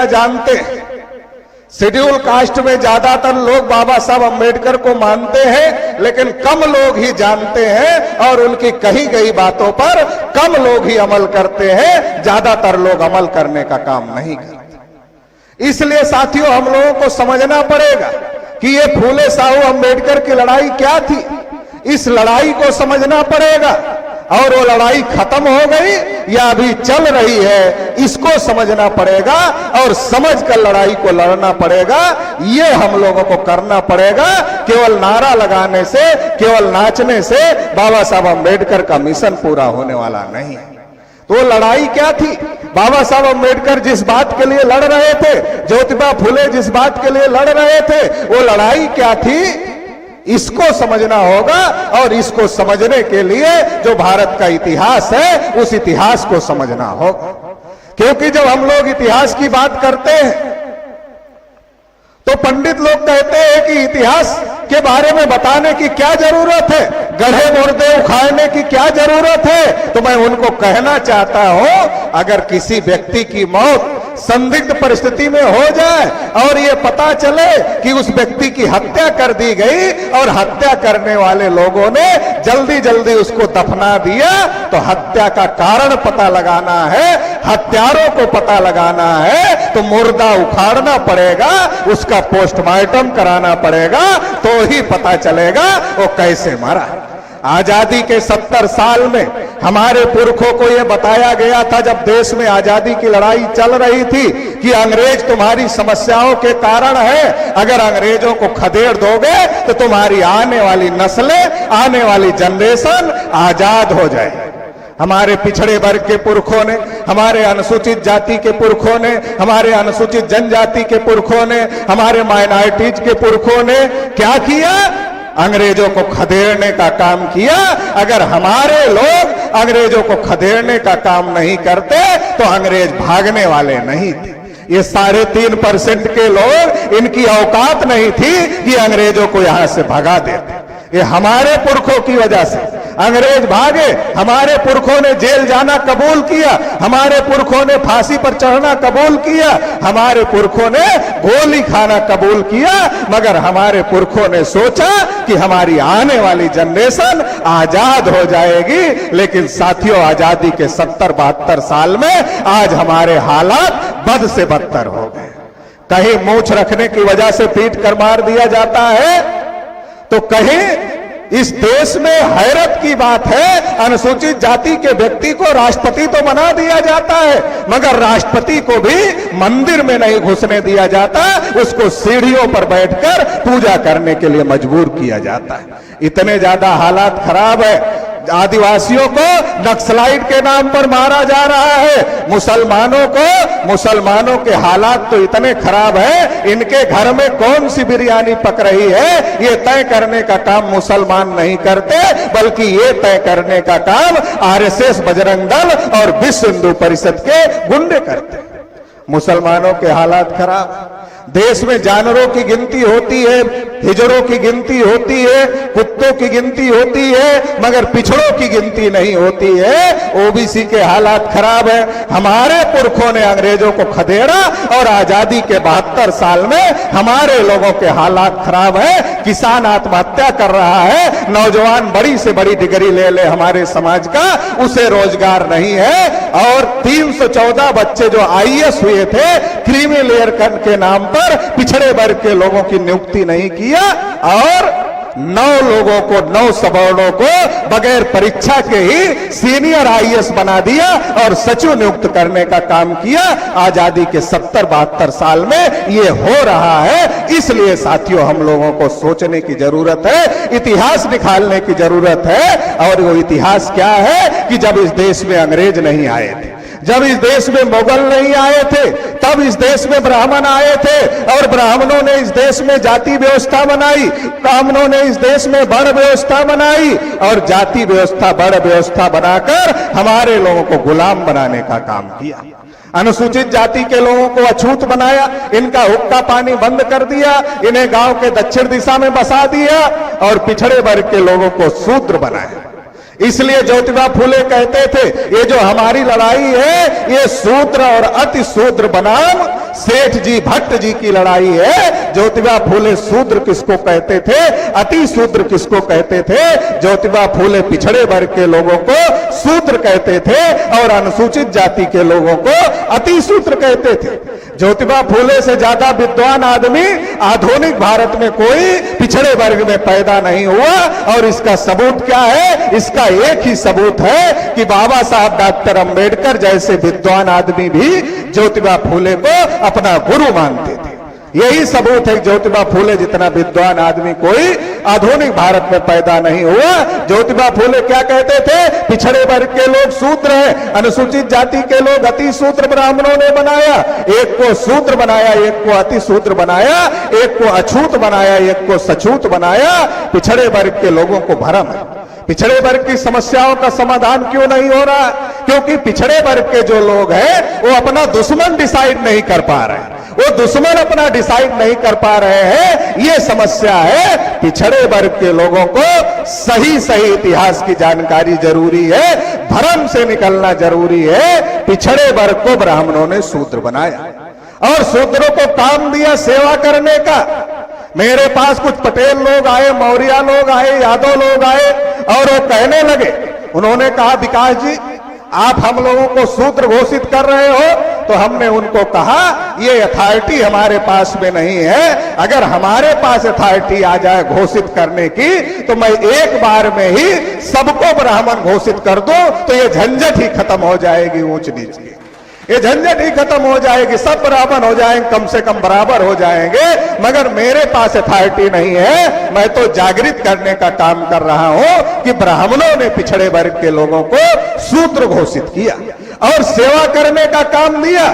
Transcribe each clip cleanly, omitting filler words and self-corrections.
ना जानते हैं। शेड्यूल कास्ट में ज्यादातर लोग बाबा साहब अंबेडकर को मानते हैं, लेकिन कम लोग ही जानते हैं और उनकी कही गई बातों पर कम लोग ही अमल करते हैं, ज्यादातर लोग अमल करने का काम नहीं करते। इसलिए साथियों, हम लोगों को समझना पड़ेगा कि ये फूले साहू अंबेडकर की लड़ाई क्या थी। इस लड़ाई को समझना पड़ेगा, और वो लड़ाई खत्म हो गई या अभी चल रही है, इसको समझना पड़ेगा और समझ कर लड़ाई को लड़ना पड़ेगा। ये हम लोगों को करना पड़ेगा। केवल नारा लगाने से, केवल नाचने से बाबा साहब अंबेडकर का मिशन पूरा होने वाला नहीं है। तो लड़ाई क्या थी? बाबा साहब अंबेडकर जिस बात के लिए लड़ रहे थे, ज्योतिबा फुले जिस बात के लिए लड़ रहे थे, वो लड़ाई क्या थी, इसको समझना होगा। और इसको समझने के लिए जो भारत का इतिहास है, उस इतिहास को समझना होगा। क्योंकि जब हम लोग इतिहास की बात करते हैं तो पंडित लोग कहते हैं कि इतिहास के बारे में बताने की क्या जरूरत है, गढ़े मुर्दे उखाड़ने की क्या जरूरत है। तो मैं उनको कहना चाहता हूं, अगर किसी व्यक्ति की मौत संदिग्ध परिस्थिति में हो जाए और ये पता चले कि उस व्यक्ति की हत्या कर दी गई और हत्या करने वाले लोगों ने जल्दी जल्दी उसको दफना दिया, तो हत्या का कारण पता लगाना है, हत्यारों को पता लगाना है, तो मुर्दा उखाड़ना पड़ेगा, उसका पोस्टमार्टम कराना पड़ेगा, तो ही पता चलेगा वो कैसे मरा। आजादी के 70 साल में हमारे पुरखों को यह बताया गया था, जब देश में आजादी की लड़ाई चल रही थी, कि अंग्रेज तुम्हारी समस्याओं के कारण है, अगर अंग्रेजों को खदेड़ दोगे तो तुम्हारी आने वाली नस्लें, आने वाली जनरेशन आजाद हो जाए। हमारे पिछड़े वर्ग के पुरखों ने, हमारे अनुसूचित जाति के पुरखों ने, हमारे अनुसूचित जनजाति के पुरखों ने, हमारे माइनॉरिटीज के पुरखों ने क्या किया? अंग्रेजों को खदेड़ने का काम किया। अगर हमारे लोग अंग्रेजों को खदेड़ने का काम नहीं करते तो अंग्रेज भागने वाले नहीं थे। ये 3.5% के लोग, इनकी औकात नहीं थी कि अंग्रेजों को यहां से भगा देते। ये हमारे पुरखों की वजह से अंग्रेज भागे। हमारे पुरखों ने जेल जाना कबूल किया, हमारे पुरखों ने फांसी पर चढ़ना कबूल किया, हमारे पुरखों ने गोली खाना कबूल किया, मगर हमारे पुरखों ने सोचा कि हमारी आने वाली जनरेशन आजाद हो जाएगी। लेकिन साथियों, आजादी के 70-72 साल में आज हमारे हालात बद से बदतर हो गए। कहीं मूंछ रखने की वजह से पीट कर मार दिया जाता है, तो कहीं इस देश में हैरत की बात है, अनुसूचित जाति के व्यक्ति को राष्ट्रपति तो बना दिया जाता है, मगर राष्ट्रपति को भी मंदिर में नहीं घुसने दिया जाता, उसको सीढ़ियों पर बैठकर पूजा करने के लिए मजबूर किया जाता है। इतने ज्यादा हालात खराब है। आदिवासियों को नक्सलाइट के नाम पर मारा जा रहा है। मुसलमानों के हालात तो इतने खराब है, इनके घर में कौन सी बिरयानी पक रही है, ये तय करने का काम मुसलमान नहीं करते, बल्कि ये तय करने का काम आरएसएस, बजरंग दल और विश्व हिंदू परिषद के गुंडे करते। मुसलमानों के हालात खराब। देश में जानवरों की गिनती होती है, हिजड़ों की गिनती होती है, कुत्तों की गिनती होती है, मगर पिछड़ों की गिनती नहीं होती है। ओबीसी के हालात खराब है। हमारे पुरखों ने अंग्रेजों को खदेड़ा और आजादी के 72 साल में हमारे लोगों के हालात खराब है। किसान आत्महत्या कर रहा है, नौजवान बड़ी से बड़ी डिग्री ले ले हमारे समाज का, उसे रोजगार नहीं है। और 314 बच्चे जो आईएएस हुए थे, क्रीमी लेयर के नाम पर पिछड़े वर्ग के लोगों की नियुक्ति नहीं किया, और 9 लोगों को, 9 सवर्णों को बगैर परीक्षा के ही सीनियर आईएएस बना दिया और सचिव नियुक्त करने का काम किया। आजादी के 70-72 साल में ये हो रहा है। इसलिए साथियों, हम लोगों को सोचने की जरूरत है, इतिहास निकालने की जरूरत है। और वो इतिहास क्या है कि जब इस देश में अंग्रेज नहीं आए थे, जब इस देश में मुगल नहीं आए थे, तब इस देश में ब्राह्मण आए थे, और ब्राह्मणों ने इस देश में जाति व्यवस्था बनाई, ब्राह्मणों ने इस देश में वर्ण व्यवस्था बनाई, और जाति व्यवस्था, वर्ण व्यवस्था बनाकर हमारे लोगों को गुलाम बनाने का काम किया। अनुसूचित जाति के लोगों को अछूत बनाया, इनका हुक्का पानी बंद कर दिया, इन्हें गांव के दक्षिण दिशा में बसा दिया, और पिछड़े वर्ग के लोगों को शूद्र बनाया। इसलिए ज्योतिबा फुले कहते थे, ये जो हमारी लड़ाई है, ये शूद्र और अति शूद्र बनाम सेठ जी भट्ट जी की लड़ाई है। ज्योतिबा फूले शूद्र किसको कहते थे, अति शूद्र किसको कहते थे? ज्योतिबा फूले पिछड़े वर्ग के लोगों को शूद्र कहते थे और अनुसूचित जाति के लोगों को अति शूद्र कहते थे। ज्योतिबा फूले से ज्यादा विद्वान आदमी आधुनिक भारत में कोई पिछड़े वर्ग में पैदा नहीं हुआ। और इसका सबूत क्या है? इसका एक ही सबूत है कि बाबा साहब डॉक्टर अंबेडकर जैसे विद्वान आदमी भी ज्योतिबा फूले को अपना गुरु मानते थे। यही सबूत है कि ज्योतिबा फूले जितना विद्वान आदमी कोई आधुनिक भारत में पैदा नहीं हुआ। ज्योतिबा फूले क्या कहते थे? पिछड़े वर्ग के लोग शूद्र हैं, अनुसूचित जाति के लोग अति शूद्र ब्राह्मणों ने बनाया। एक को शूद्र बनाया, एक को अति शूद्र बनाया, एक को अछूत बनाया, एक को सछूत बनाया। पिछड़े वर्ग के लोगों को भरम है। पिछड़े वर्ग की समस्याओं का समाधान क्यों नहीं हो रहा? क्योंकि पिछड़े वर्ग के जो लोग हैं वो अपना दुश्मन डिसाइड नहीं कर पा रहे हैं। वो दुश्मन अपना डिसाइड नहीं कर पा रहे हैं। ये समस्या है। पिछड़े वर्ग के लोगों को सही सही इतिहास की जानकारी जरूरी है, भ्रम से निकलना जरूरी है। पिछड़े वर्ग को ब्राह्मणों ने शूद्र बनाया और शूद्रों को काम दिया सेवा करने का। मेरे पास कुछ पटेल लोग आए, मौर्य लोग आए, यादव लोग आए और वो कहने लगे, उन्होंने कहा विकास जी आप हम लोगों को शूद्र घोषित कर रहे हो। तो हमने उनको कहा ये अथॉरिटी हमारे पास में नहीं है। अगर हमारे पास अथॉरिटी आ जाए घोषित करने की तो मैं एक बार में ही सबको ब्राह्मण घोषित कर दूं तो ये झंझट ही खत्म हो जाएगी, ऊंच नीच की ये झंझट ही खत्म हो जाएगी। सब ब्राह्मण हो जाएंगे, कम से कम बराबर हो जाएंगे। मगर मेरे पास अथॉरिटी नहीं है। मैं तो जागृत करने का काम कर रहा हूं कि ब्राह्मणों ने पिछड़े वर्ग के लोगों को शूद्र घोषित किया और सेवा करने का काम दिया।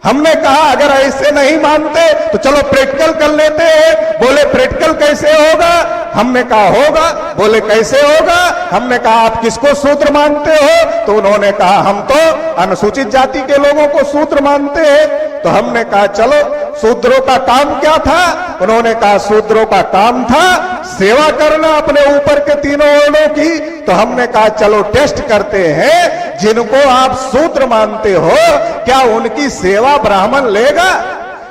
हमने कहा अगर ऐसे नहीं मानते तो चलो प्रैक्टिकल कर लेते हैं। बोले प्रैक्टिकल कैसे होगा? हमने कहा होगा। बोले कैसे होगा? हमने कहा आप किसको शूद्र मानते हो? तो उन्होंने कहा हम तो अनुसूचित जाति के लोगों को शूद्र मानते हैं। तो हमने कहा चलो शूद्रों का काम क्या था? उन्होंने कहा शूद्रों का काम था सेवा करना अपने ऊपर के तीनों वर्णों की। तो हमने कहा चलो टेस्ट करते हैं, जिनको आप शूद्र मानते हो क्या उनकी सेवा ब्राह्मण लेगा?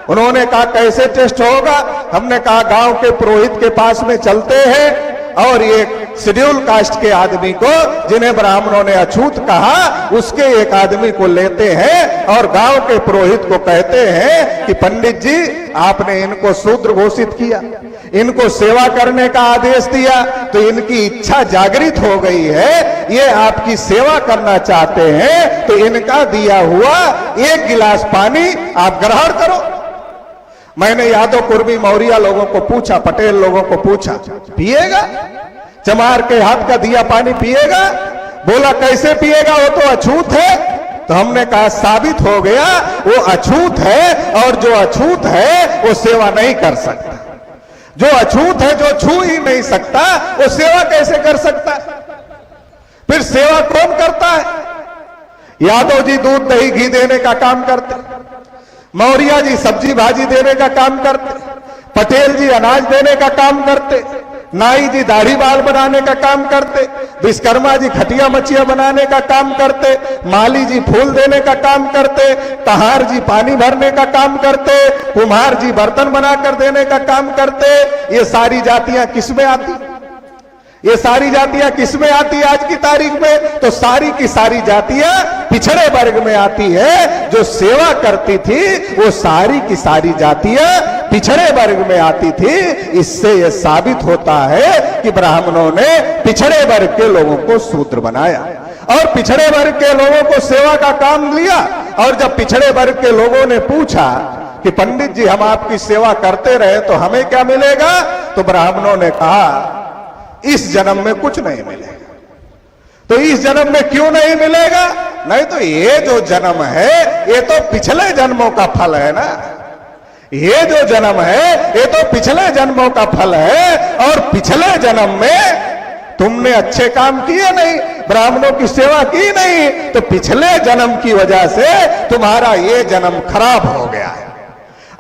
उन्होंने कहा कैसे टेस्ट होगा? हमने कहा गांव के पुरोहित के पास में चलते हैं और ये शेड्यूल कास्ट के आदमी को जिन्हें ब्राह्मणों ने अछूत कहा उसके एक आदमी को लेते हैं और गांव के पुरोहित को कहते हैं कि पंडित जी आपने इनको शूद्र घोषित किया, इनको सेवा करने का आदेश दिया, तो इनकी इच्छा जागृत हो गई है, ये आपकी सेवा करना चाहते हैं, तो इनका दिया हुआ एक गिलास पानी आप ग्रहण करो। मैंने यादव कुर्मी मौर्य लोगों को पूछा, पटेल लोगों को पूछा पिएगा? चमार के हाथ का दिया पानी पिएगा? बोला कैसे पिएगा, वो तो अछूत है। तो हमने कहा साबित हो गया वो अछूत है और जो अछूत है वो सेवा नहीं कर सकता। जो अछूत है, जो छू ही नहीं सकता, वो सेवा कैसे कर सकता? फिर सेवा कौन करता है? यादव जी दूध दही घी देने का काम करते, मौर्य जी सब्जी भाजी देने का काम करते, पटेल जी अनाज देने का काम करते, नाई जी दाढ़ी बाल बनाने का काम करते, विश्वकर्मा जी खटिया मचिया बनाने का काम करते, माली जी फूल देने का काम करते, कहार जी पानी भरने का काम करते, कुम्हार जी बर्तन बनाकर देने का काम करते। ये सारी जातियां किसमें आती? ये सारी जातियां किसमें आती आज की तारीख में? तो सारी की सारी जातियां पिछड़े वर्ग में आती है। जो सेवा करती थी वो सारी की सारी जातियां पिछड़े वर्ग में आती थी। इससे यह साबित होता है कि ब्राह्मणों ने पिछड़े वर्ग के लोगों को शूद्र बनाया और पिछड़े वर्ग के लोगों को सेवा का काम दिया। और जब पिछड़े वर्ग के लोगों ने पूछा कि पंडित जी हम आपकी सेवा करते रहे तो हमें क्या मिलेगा? तो ब्राह्मणों ने कहा इस जन्म में कुछ नहीं मिलेगा। तो इस जन्म में क्यों नहीं मिलेगा? नहीं तो ये जो जन्म है ये तो पिछले जन्मों का फल है ना। ये जो जन्म है ये तो पिछले जन्मों का फल है और पिछले जन्म में तुमने अच्छे काम किए नहीं, ब्राह्मणों की सेवा की नहीं, तो पिछले जन्म की वजह से तुम्हारा ये जन्म खराब हो गया है।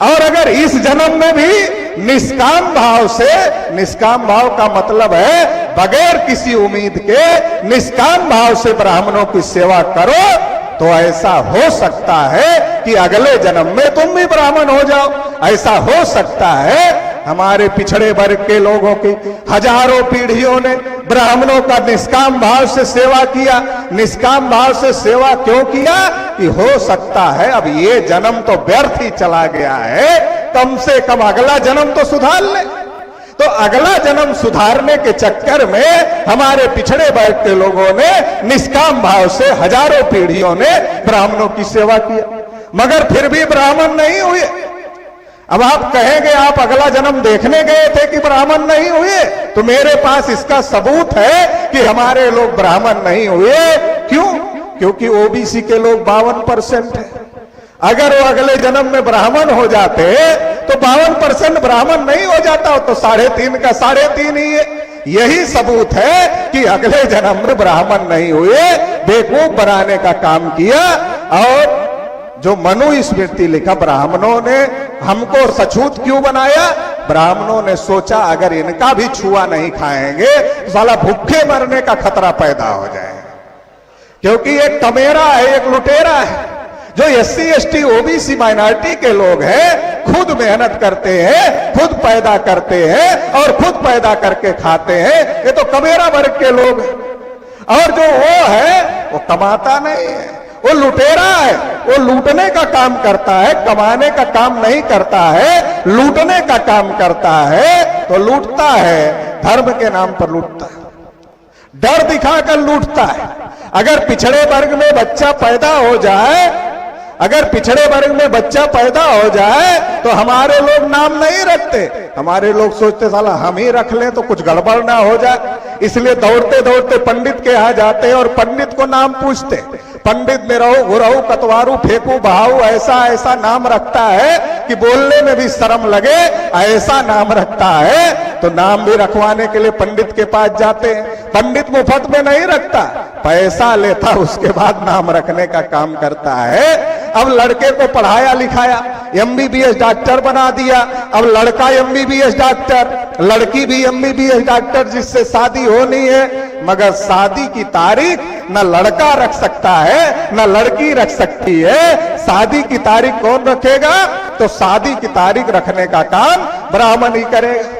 और अगर इस जन्म में भी निष्काम भाव से, निष्काम भाव का मतलब है बगैर किसी उम्मीद के निष्काम भाव से ब्राह्मणों की सेवा करो तो ऐसा हो सकता है कि अगले जन्म में तुम भी ब्राह्मण हो जाओ। ऐसा हो सकता है। हमारे पिछड़े वर्ग के लोगों की हजारों पीढ़ियों ने ब्राह्मणों का निष्काम भाव से सेवा किया। निष्काम भाव से सेवा क्यों किया? कि हो सकता है अब ये जन्म तो व्यर्थ ही चला गया है, कम से कम अगला जन्म तो सुधार ले। तो अगला जन्म सुधारने के चक्कर में हमारे पिछड़े वर्ग के लोगों ने निष्काम भाव से हजारों पीढ़ियों ने ब्राह्मणों की सेवा किया, मगर फिर भी ब्राह्मण नहीं हुए। अब आप कहेंगे आप अगला जन्म देखने गए थे कि ब्राह्मण नहीं हुए, तो मेरे पास इसका सबूत है कि हमारे लोग ब्राह्मण नहीं हुए। क्यों? क्योंकि ओबीसी के लोग 52% है। अगर वो अगले जन्म में ब्राह्मण हो जाते तो 52% ब्राह्मण नहीं हो जाता, तो 3.5 का 3.5 ही है। यही सबूत है कि अगले जन्म में ब्राह्मण नहीं हुए, बेवकूफ बनाने का काम किया। और जो मनु स्मृति लिखा, ब्राह्मणों ने हमको सछूत क्यों बनाया? ब्राह्मणों ने सोचा अगर इनका भी छुआ नहीं खाएंगे तो साला भूखे मरने का खतरा पैदा हो जाए, क्योंकि एक टमेरा है, एक लुटेरा है। जो SC ST OBC माइनॉरिटी के लोग हैं, खुद मेहनत करते हैं, खुद पैदा करते हैं और खुद पैदा करके खाते हैं, ये तो कमेरा वर्ग के लोग हैं। और जो वो है वो कमाता नहीं है, वो लुटेरा है, वो लूटने का काम करता है, कमाने का काम नहीं करता है, लूटने का काम करता है। तो लूटता है, धर्म के नाम पर लूटता है, डर दिखाकर लूटता है। अगर पिछड़े वर्ग में बच्चा पैदा हो जाए, अगर पिछड़े वर्ग में बच्चा पैदा हो जाए तो हमारे लोग नाम नहीं रखते। हमारे लोग सोचते साला हम ही रख लें तो कुछ गड़बड़ ना हो जाए, इसलिए दौड़ते दौड़ते पंडित के यहाँ जाते हैं और पंडित को नाम पूछते। पंडित में रहो, गुरहु, कतवारू, फेंकू, बहाऊ, ऐसा ऐसा नाम रखता है कि बोलने में भी शर्म लगे, ऐसा नाम रखता है। तो नाम भी रखवाने के लिए पंडित के पास जाते हैं। पंडित मुफ्त में नहीं रखता, पैसा लेता, उसके बाद नाम रखने का काम करता है। अब लड़के को पढ़ाया लिखाया, MBBS डॉक्टर बना दिया। अब लड़का MBBS डॉक्टर, लड़की भी MBBS डॉक्टर, जिससे शादी होनी है। मगर शादी की तारीख न लड़का रख सकता है न लड़की रख सकती है। शादी की तारीख कौन रखेगा? तो शादी की तारीख रखने का काम ब्राह्मण ही करेगा।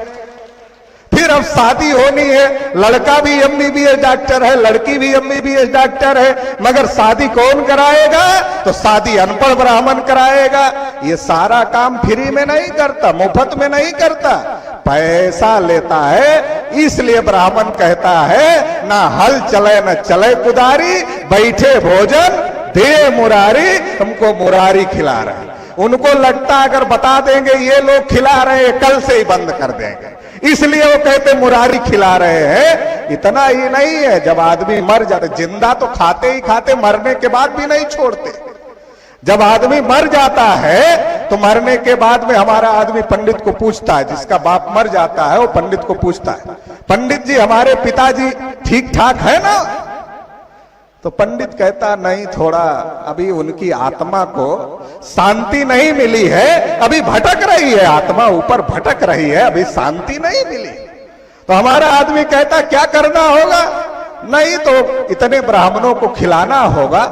फिर अब शादी होनी है, लड़का भी MBBS डॉक्टर है, लड़की भी MBBS डॉक्टर है, मगर शादी कौन कराएगा? तो शादी अनपढ़ ब्राह्मण कराएगा। ये सारा काम फ्री में नहीं करता, मुफ्त में नहीं करता, पैसा लेता है। इसलिए ब्राह्मण कहता है ना हल चले न चले कुदारी, बैठे भोजन दे मुरारी, हमको मुरारी खिला रहे। उनको लगता अगर बता देंगे ये लोग खिला रहे हैं, कल से ही बंद कर देंगे, इसलिए वो कहते मुरारी खिला रहे हैं। इतना ही नहीं है, जब आदमी मर जाते, जिंदा तो खाते ही खाते, मरने के बाद भी नहीं छोड़ते। जब आदमी मर जाता है तो मरने के बाद में हमारा आदमी पंडित को पूछता है, जिसका बाप मर जाता है वो पंडित को पूछता है, पंडित जी हमारे पिताजी ठीक ठाक है ना? तो पंडित कहता नहीं, थोड़ा अभी उनकी आत्मा को शांति नहीं मिली है, अभी भटक रही है, आत्मा ऊपर भटक रही है, अभी शांति नहीं मिली। तो हमारा आदमी कहता क्या करना होगा? नहीं तो इतने ब्राह्मणों को खिलाना होगा,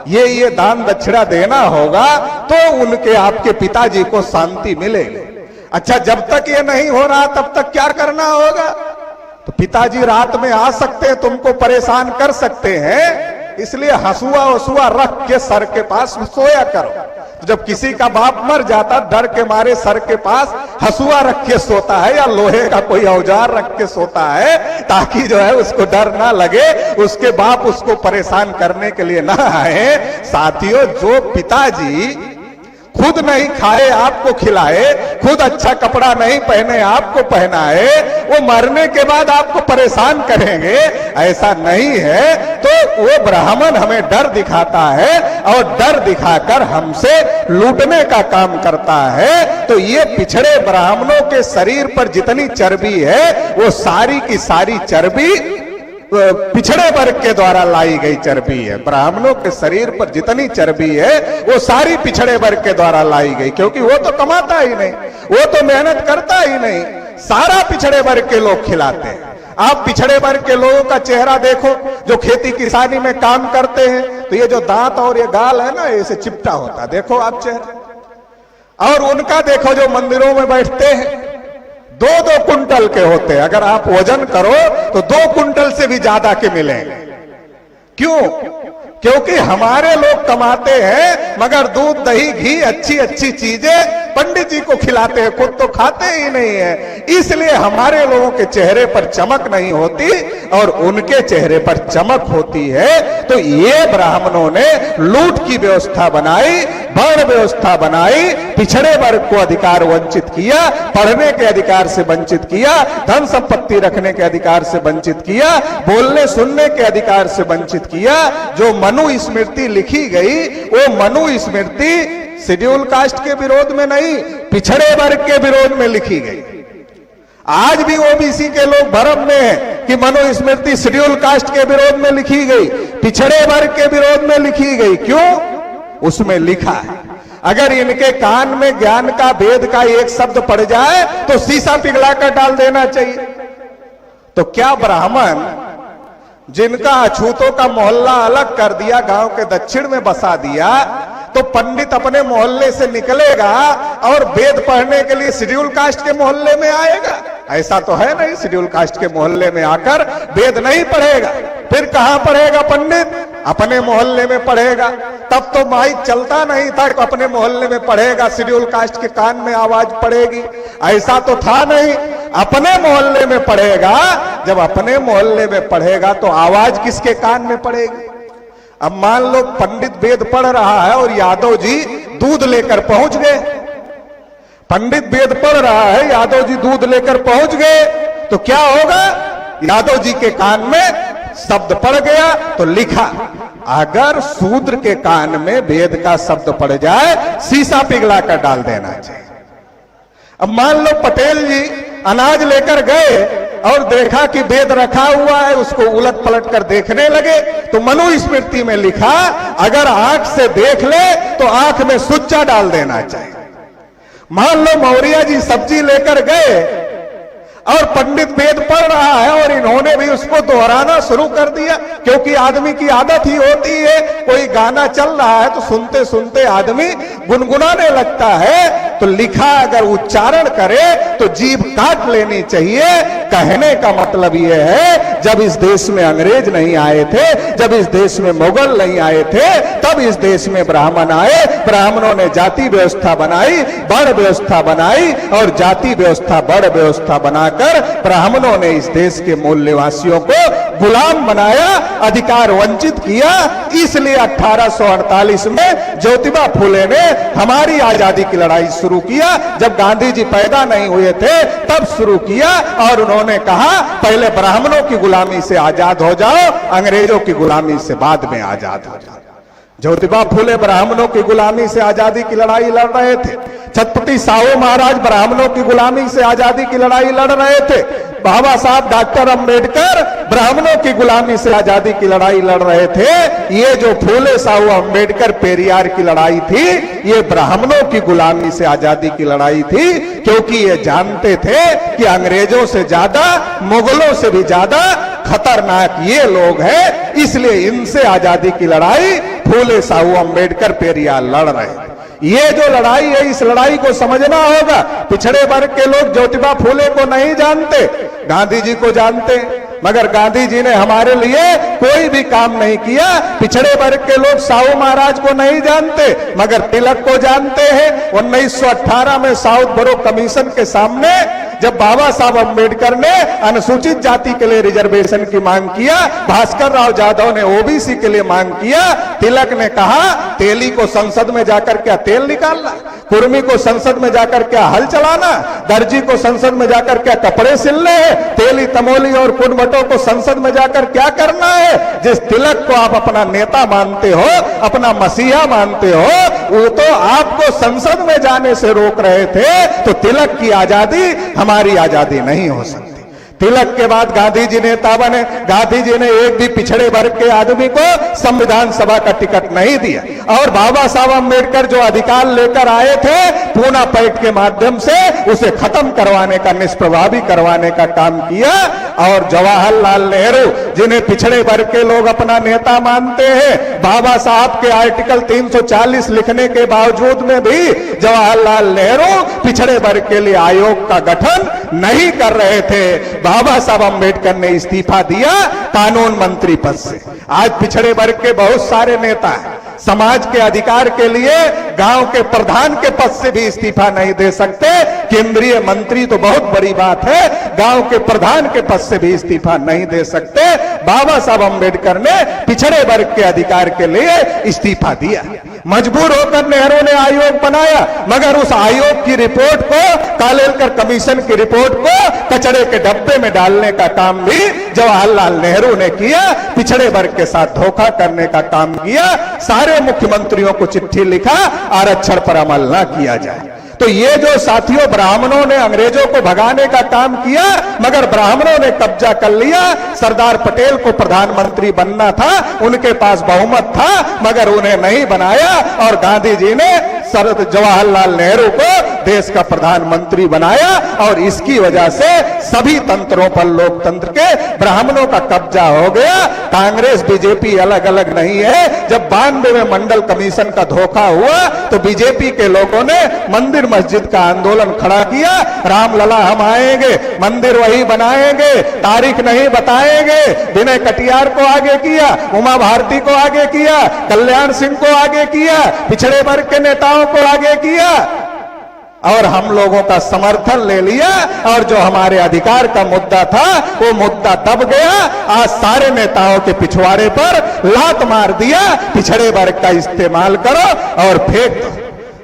ये दान दक्षिणा देना होगा, तो उनके आपके पिताजी को शांति मिलेगी। अच्छा, जब तक ये नहीं हो रहा तब तक क्या करना होगा? तो पिताजी रात में आ सकते हैं, तुमको परेशान कर सकते हैं, इसलिए हंसुआ वसुआ रख के सर के पास सोया करो। तो जब किसी का बाप मर जाता, डर के मारे सर के पास हंसुआ रख के सोता है या लोहे का कोई औजार रख के सोता है, ताकि जो है उसको डर ना लगे, उसके बाप उसको परेशान करने के लिए ना आए। साथियों, जो पिताजी खुद नहीं खाए आपको खिलाए, खुद अच्छा कपड़ा नहीं पहने आपको पहनाए, वो मरने के बाद आपको परेशान करेंगे, ऐसा नहीं है। तो वो ब्राह्मण हमें डर दिखाता है और डर दिखाकर हमसे लूटने का काम करता है। तो ये पिछड़े ब्राह्मणों के शरीर पर जितनी चर्बी है, वो सारी की सारी चर्बी पिछड़े वर्ग के द्वारा लाई गई चर्बी है। ब्राह्मणों के शरीर पर जितनी चर्बी है वो सारी पिछड़े वर्ग के द्वारा लाई गई, क्योंकि वो तो कमाता ही नहीं, वो तो मेहनत करता ही नहीं, सारा पिछड़े वर्ग के लोग खिलाते हैं। आप पिछड़े वर्ग के लोगों का चेहरा देखो जो खेती किसानी में काम करते हैं, तो ये जो दांत और ये गाल है ना, ऐसे चिपटा होता है, देखो आप चेहरा। और उनका देखो जो मंदिरों में बैठते हैं, 2-2 कुंटल के होते हैं, अगर आप वजन करो तो 2 कुंटल से भी ज्यादा के मिलेंगे। क्यों? क्योंकि हमारे लोग कमाते हैं मगर दूध दही घी अच्छी अच्छी चीजें पंडित जी को खिलाते हैं, खुद तो खाते ही नहीं है, इसलिए हमारे लोगों के चेहरे पर चमक नहीं होती और उनके चेहरे पर चमक होती है। तो ये ब्राह्मणों ने लूट की व्यवस्था बनाई, वर्ण व्यवस्था बनाई, पिछड़े वर्ग को अधिकार वंचित किया, पढ़ने के अधिकार से वंचित किया, धन संपत्ति रखने के अधिकार से वंचित किया, बोलने सुनने के अधिकार से वंचित किया। जो मनु स्मृति लिखी गई वो मनु स्मृति शेड्यूल कास्ट के विरोध में नहीं, पिछड़े वर्ग के विरोध में लिखी गई। आज भी ओबीसी के लोग भ्रम में हैं कि मनु स्मृति शेड्यूल कास्ट के विरोध में लिखी गई, पिछड़े वर्ग के विरोध में लिखी गई। क्यों? उसमें लिखा है अगर इनके कान में ज्ञान का वेद का एक शब्द पड़ जाए तो शीशा पिघलाकर डाल देना चाहिए। तो क्या ब्राह्मण जिनका अछूतों का मोहल्ला अलग कर दिया, गांव के दक्षिण में बसा दिया, तो पंडित अपने मोहल्ले से निकलेगा और वेद पढ़ने के लिए शेड्यूल कास्ट के मोहल्ले में आएगा? ऐसा तो है नहीं, शेड्यूल कास्ट के मोहल्ले में आकर वेद नहीं पढ़ेगा। फिर कहां पढ़ेगा पंडित? अपने मोहल्ले में पढ़ेगा। तब तो माइक चलता नहीं था, तो अपने मोहल्ले में पढ़ेगा, शेड्यूल कास्ट के कान में आवाज पड़ेगी। ऐसा तो था नहीं, अपने मोहल्ले में पढ़ेगा। जब अपने मोहल्ले में पढ़ेगा तो आवाज किसके कान में पड़ेगी? अब मान लो पंडित वेद पढ़ रहा है और यादव जी दूध लेकर पहुंच गए। पंडित वेद पढ़ रहा है, यादव जी दूध लेकर पहुंच गए, तो क्या होगा? यादव जी के कान में शब्द पड़ गया तो लिखा। अगर शूद्र के कान में वेद का शब्द पड़ जाए, शीशा पिघला कर डाल देना चाहिए। अब मान लो पटेल जी अनाज लेकर गए और देखा कि वेद रखा हुआ है, उसको उलट पलट कर देखने लगे, तो मनु स्मृति में लिखा अगर आंख से देख ले तो आंख में सुच्चा डाल देना चाहिए। मान लो मौर्य जी सब्जी लेकर गए और पंडित वेद पढ़ रहा है और इन्होंने भी उसको दोहराना शुरू कर दिया, क्योंकि आदमी की आदत ही होती है, कोई गाना चल रहा है तो सुनते सुनते आदमी गुनगुनाने लगता है। तो लिखा अगर उच्चारण करे तो जीभ काट लेनी चाहिए। कहने का मतलब यह है, जब इस देश में अंग्रेज नहीं आए थे, जब इस देश में मुगल नहीं आए थे, तब इस देश में ब्राह्मण आए। ब्राह्मणों ने जाति व्यवस्था बनाई, वर्ण व्यवस्था बनाई और जाति व्यवस्था वर्ण व्यवस्था बनाकर ब्राह्मणों ने इस देश के मूल निवासियों को गुलाम बनाया, अधिकार वंचित किया। इसलिए 1848 में ज्योतिबा फुले ने हमारी आजादी की लड़ाई शुरू किया। जब गांधी जी पैदा नहीं हुए थे तब शुरू किया और उन्होंने कहा पहले ब्राह्मणों की गुलामी से आजाद हो जाओ, अंग्रेजों की गुलामी से बाद में आजाद हो जाओ। ज्योतिबा फुले ब्राह्मणों की गुलामी से आजादी की लड़ाई लड़ रहे थे। छत्रपति साहू महाराज ब्राह्मणों की गुलामी से आजादी की लड़ाई लड़ रहे थे। बाबा साहब डॉक्टर अंबेडकर ब्राह्मणों की गुलामी से आजादी की लड़ाई लड़ रहे थे। ये जो फूले साहू अंबेडकर पेरियार की लड़ाई थी, ये ब्राह्मणों की गुलामी से आजादी की लड़ाई थी, क्योंकि ये जानते थे कि अंग्रेजों से ज्यादा, मुगलों से भी ज्यादा खतरनाक ये लोग हैं, इसलिए इनसे आजादी की लड़ाई फूले साहू अंबेडकर पेरियार लड़ रहे थे। ये जो लड़ाई है, इस लड़ाई को समझना होगा। पिछड़े वर्ग के लोग ज्योतिबा फुले को नहीं जानते, गांधी जी को जानते, मगर गांधी जी ने हमारे लिए कोई भी काम नहीं किया। पिछड़े वर्ग के लोग साहू महाराज को नहीं जानते, मगर तिलक को जानते हैं। 1918 में साउथ बोरो कमीशन के सामने जब बाबा साहब अंबेडकर ने अनुसूचित जाति के लिए रिजर्वेशन की मांग किया, भास्कर राव जाधव ने ओबीसी के लिए मांग किया, तिलक ने कहा तेली को संसद में जाकर क्या तेल निकालना, कुर्मी को संसद में जाकर क्या हल चलाना, दर्जी को संसद में जाकर क्या कपड़े सिलने हैं, तेली तमोली और कुनबटों को संसद में जाकर क्या करना है। जिस तिलक को आप अपना नेता मानते हो, अपना मसीहा मानते हो, वो तो आपको संसद में जाने से रोक रहे थे। तो तिलक की आजादी हमारी आजादी नहीं हो सकती। तिलक के बाद गांधी जी नेता बने। गांधी जी ने एक भी पिछड़े वर्ग के आदमी को संविधान सभा का टिकट नहीं दिया। और बाबा साहब अंबेडकर जो अधिकार लेकर आए थे, पूना पैक्ट के माध्यम से उसे खत्म करवाने का, निष्प्रभावी करवाने का काम किया। और जवाहरलाल नेहरू जिन्हें पिछड़े वर्ग के लोग अपना नेता मानते हैं, बाबा साहब के आर्टिकल 340 लिखने के बावजूद में भी जवाहरलाल नेहरू पिछड़े वर्ग के लिए आयोग का गठन नहीं कर रहे थे। बाबा साहब अंबेडकर ने इस्तीफा दिया कानून मंत्री पद से। आज पिछड़े वर्ग के बहुत सारे नेता हैं, समाज के अधिकार के लिए गांव के प्रधान के पद से भी इस्तीफा नहीं दे सकते। केंद्रीय मंत्री तो बहुत बड़ी बात है, गांव के प्रधान के पद से भी इस्तीफा नहीं दे सकते। बाबा साहब अंबेडकर ने पिछड़े वर्ग के अधिकार के लिए इस्तीफा दिया। मजबूर होकर नेहरू ने आयोग बनाया, मगर उस आयोग की रिपोर्ट को, कालेलकर कमीशन की रिपोर्ट को कचरे के डब्बे में डालने का काम भी जवाहरलाल नेहरू ने किया। पिछड़े वर्ग के साथ धोखा करने का काम किया। सारे मुख्यमंत्रियों को चिट्ठी लिखा, आरक्षण पर अमल ना किया जाए। तो ये जो साथियों ब्राह्मणों ने अंग्रेजों को भगाने का काम किया, मगर ब्राह्मणों ने कब्जा कर लिया। सरदार पटेल को प्रधानमंत्री बनना था, उनके पास बहुमत था, मगर उन्हें नहीं बनाया और गांधी जी ने जवाहरलाल नेहरू को देश का प्रधानमंत्री बनाया। और इसकी वजह से सभी तंत्रों पर लोकतंत्र के ब्राह्मणों का कब्जा हो गया। कांग्रेस बीजेपी अलग अलग नहीं है। जब 92 में मंडल कमीशन का धोखा हुआ तो बीजेपी के लोगों ने मंदिर मस्जिद का आंदोलन खड़ा किया। रामलला हम आएंगे, मंदिर वही बनाएंगे, तारीख नहीं बताएंगे। विनय कटियार को आगे किया, उमा भारती को आगे किया, कल्याण सिंह को आगे किया, पिछड़े वर्ग के नेताओं को आगे किया और हम लोगों का समर्थन ले लिया। और जो हमारे अधिकार का मुद्दा था वो मुद्दा दब गया। आज सारे नेताओं के पिछवाड़े पर लात मार दिया, पिछड़े वर्ग का इस्तेमाल करो और फेंक दो।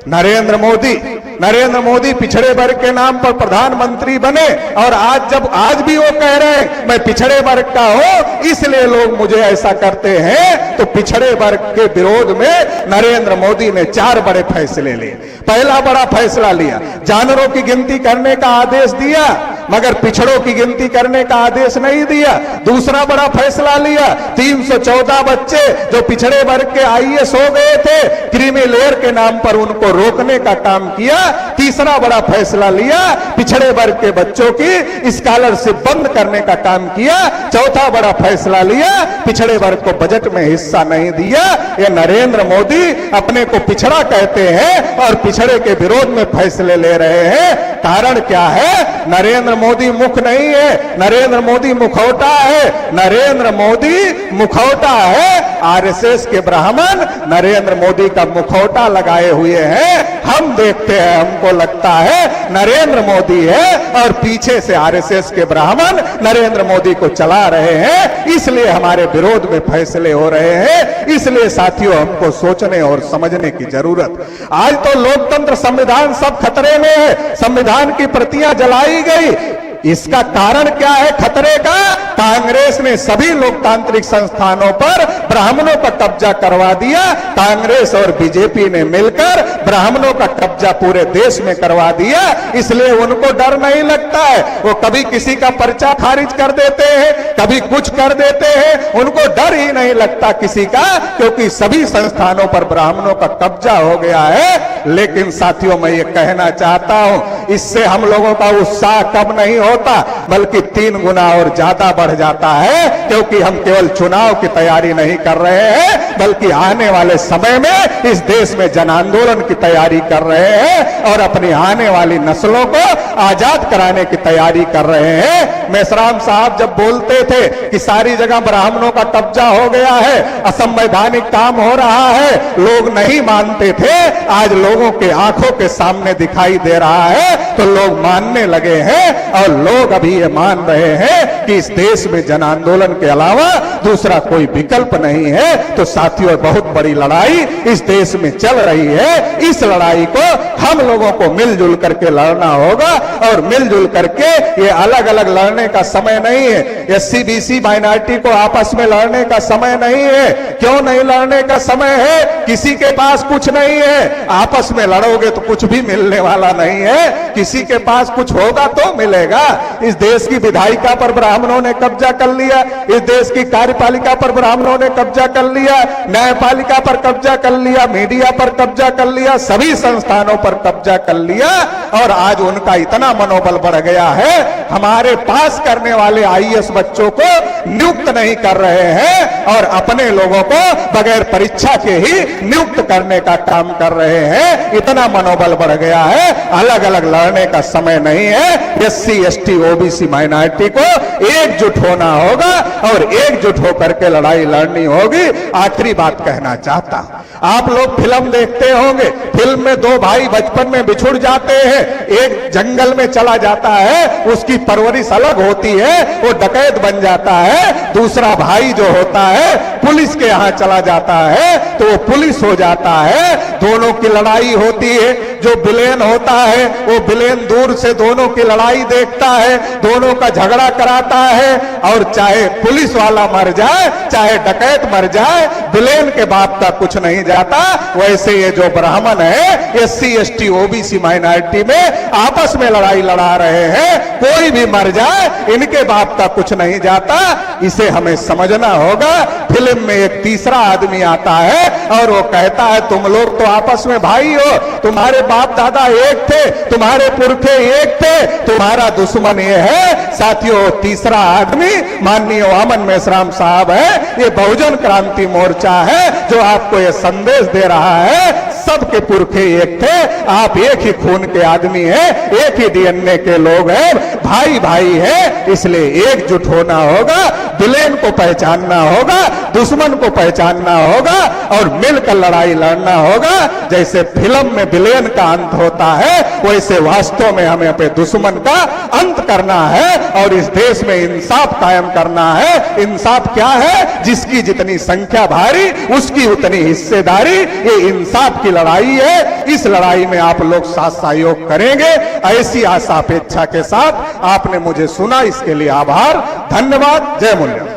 नरेंद्र मोदी पिछड़े वर्ग के नाम पर प्रधानमंत्री बने और आज भी वो कह रहे हैं मैं पिछड़े वर्ग का हूं, इसलिए लोग मुझे ऐसा करते हैं। तो पिछड़े वर्ग के विरोध में नरेंद्र मोदी ने 4 बड़े फैसले लिए। पहला बड़ा फैसला लिया, जानवरों की गिनती करने का आदेश दिया, मगर पिछड़ों की गिनती करने का आदेश नहीं दिया। दूसरा बड़ा फैसला लिया, 314 बच्चे जो पिछड़े वर्ग के आईएएस हो गए थे, क्रीमी लेयर के नाम पर उनको रोकने का काम किया। तीसरा बड़ा फैसला लिया, पिछड़े वर्ग के बच्चों की स्कॉलरशिप बंद करने का काम किया। चौथा बड़ा फैसला लिया, पिछड़े वर्ग को बजट में हिस्सा नहीं दिया। ये नरेंद्र मोदी अपने को पिछड़ा कहते हैं और पिछड़े के विरोध में फैसले ले रहे हैं। कारण क्या है? नरेंद्र मोदी मुख नहीं है, नरेंद्र मोदी मुखौटा है। नरेंद्र मोदी मुखौटा है। आरएसएस के ब्राह्मण नरेंद्र मोदी का मुखौटा लगाए हुए हैं। हम देखते हैं, हमको लगता है नरेंद्र मोदी है और पीछे से आरएसएस के ब्राह्मण नरेंद्र मोदी को चला रहे हैं। इसलिए हमारे विरोध में फैसले हो रहे हैं। इसलिए साथियों हमको सोचने और समझने की जरूरत। आज तो लोकतंत्र संविधान सब खतरे में है। संविधान की प्रतियां जलाई गई। इसका कारण क्या है खतरे का? कांग्रेस ने सभी लोकतांत्रिक संस्थानों पर ब्राह्मणों का कब्जा करवा दिया। कांग्रेस और बीजेपी ने मिलकर ब्राह्मणों का कब्जा पूरे देश में करवा दिया। इसलिए उनको डर नहीं लगता है। वो कभी किसी का पर्चा खारिज कर देते हैं, कभी कुछ कर देते हैं। उनको डर ही नहीं लगता किसी का, क्योंकि सभी संस्थानों पर ब्राह्मणों का कब्जा हो गया है। लेकिन साथियों मैं ये कहना चाहता हूं, इससे हम लोगों का उत्साह कम नहीं होता, बल्कि 3 गुना और ज्यादा बढ़ जाता है। क्योंकि हम केवल चुनाव की तैयारी नहीं कर रहे हैं, बल्कि आने वाले समय में इस देश में जन आंदोलन की तैयारी कर रहे हैं और अपनी आने वाली नस्लों को आजाद कराने की तैयारी कर रहे हैं। मेश्राम साहब जब बोलते थे कि सारी जगह ब्राह्मणों का कब्जा हो गया है, असंवैधानिक काम हो रहा है, लोग नहीं मानते थे। आज लोगों के आंखों के सामने दिखाई दे रहा है तो लोग मानने लगे हैं। और लोग अभी ये मान रहे हैं कि इस देश में जन आंदोलन के अलावा दूसरा कोई विकल्प नहीं है। तो साथियों बहुत बड़ी लड़ाई इस देश में चल रही है। इस लड़ाई को हम लोगों को मिलजुल करके लड़ना होगा और मिलजुल करके ये अलग अलग लड़ने का समय नहीं है। एससी बीसी माइनॉरिटी को आपस में लड़ने का समय नहीं है। क्यों नहीं लड़ने का समय है? किसी के पास कुछ नहीं है। आपस में लड़ोगे तो कुछ भी मिलने वाला नहीं है। किसी के पास कुछ होगा तो मिलेगा। इस देश की विधायिका पर ब्राह्मणों ने कब्जा कर लिया, इस देश की कार्यपालिका पर ब्राह्मणों ने कब्जा कर लिया, न्यायपालिका पर कब्जा कर लिया, मीडिया पर कब्जा कर लिया, सभी संस्थानों पर कब्जा कर लिया और आज उनका इतना मनोबल बढ़ गया है, हमारे पास करने वाले आईएएस बच्चों को नियुक्त नहीं कर रहे हैं और अपने लोगों को बगैर परीक्षा के ही नियुक्त करने का काम कर रहे हैं। इतना मनोबल बढ़ गया है, अलग अलग लड़ने का समय नहीं है। एससी, एसटी, ओबीसी, माइनॉरिटी को एकजुट होना होगा और एकजुट होकर के लड़ाई लड़नी होगी। आखिरी बात कहना चाहता हूं, आप लोग फिल्म देखते होंगे, फिल्म में दो भाई बचपन में बिछुड़ जाते हैं, एक जंगल में चला जाता है, उसकी परवरिश अलग होती है, वो डकैत बन जाता है, दूसरा भाई जो होता है पुलिस के यहां चला जाता है तो वो पुलिस हो जाता है, दोनों की लड़ाई होती है। जो विलेन होता है वो विलेन दूर से दोनों की लड़ाई देखता है, दोनों का झगड़ा कराता है और चाहे पुलिस वाला मर जाए चाहे डकैत मर जाए, विलेन के बाप का कुछ नहीं जाता। वैसे ये जो ब्राह्मण है एससी, एसटी, ओबीसी, माइनॉरिटी में आपस में लड़ाई लड़ा रहे हैं, कोई भी मर जाए इनके बाप का कुछ नहीं जाता। इसे हमें समझना होगा। फिल्म में एक तीसरा आदमी आता है और वो कहता है तुम लोग तो आपस में भाई हो, तुम्हारे बाप दादा एक थे, तुम्हारे पुरखे एक थे, तुम्हारा दुश्मन ये है। साथियों, तीसरा आदमी माननीय वामन मेश्राम साहब है। ये बहुजन क्रांति मोर्चा है जो आपको ये संदेश दे रहा है सबके पुरखे एक थे, आप एक ही खून के आदमी हैं, एक ही डीएनए के लोग हैं, भाई भाई हैं। इसलिए एकजुट होना होगा, विलेन को पहचानना होगा, दुश्मन को पहचानना होगा और मिलकर लड़ाई लड़ना होगा। जैसे फिल्म में विलेन का अंत होता है वैसे वास्तव में हमें अपने दुश्मन का अंत करना है और इस देश में इंसाफ कायम करना है। इंसाफ क्या है? जिसकी जितनी संख्या भारी उसकी उतनी हिस्सेदारी। ये इंसाफ की लड़ाई है। इस लड़ाई में आप लोग साथ सहयोग करेंगे, ऐसी आशा अपेक्षा के साथ आपने मुझे सुना, इसके लिए आभार, धन्यवाद। जय मूल्य।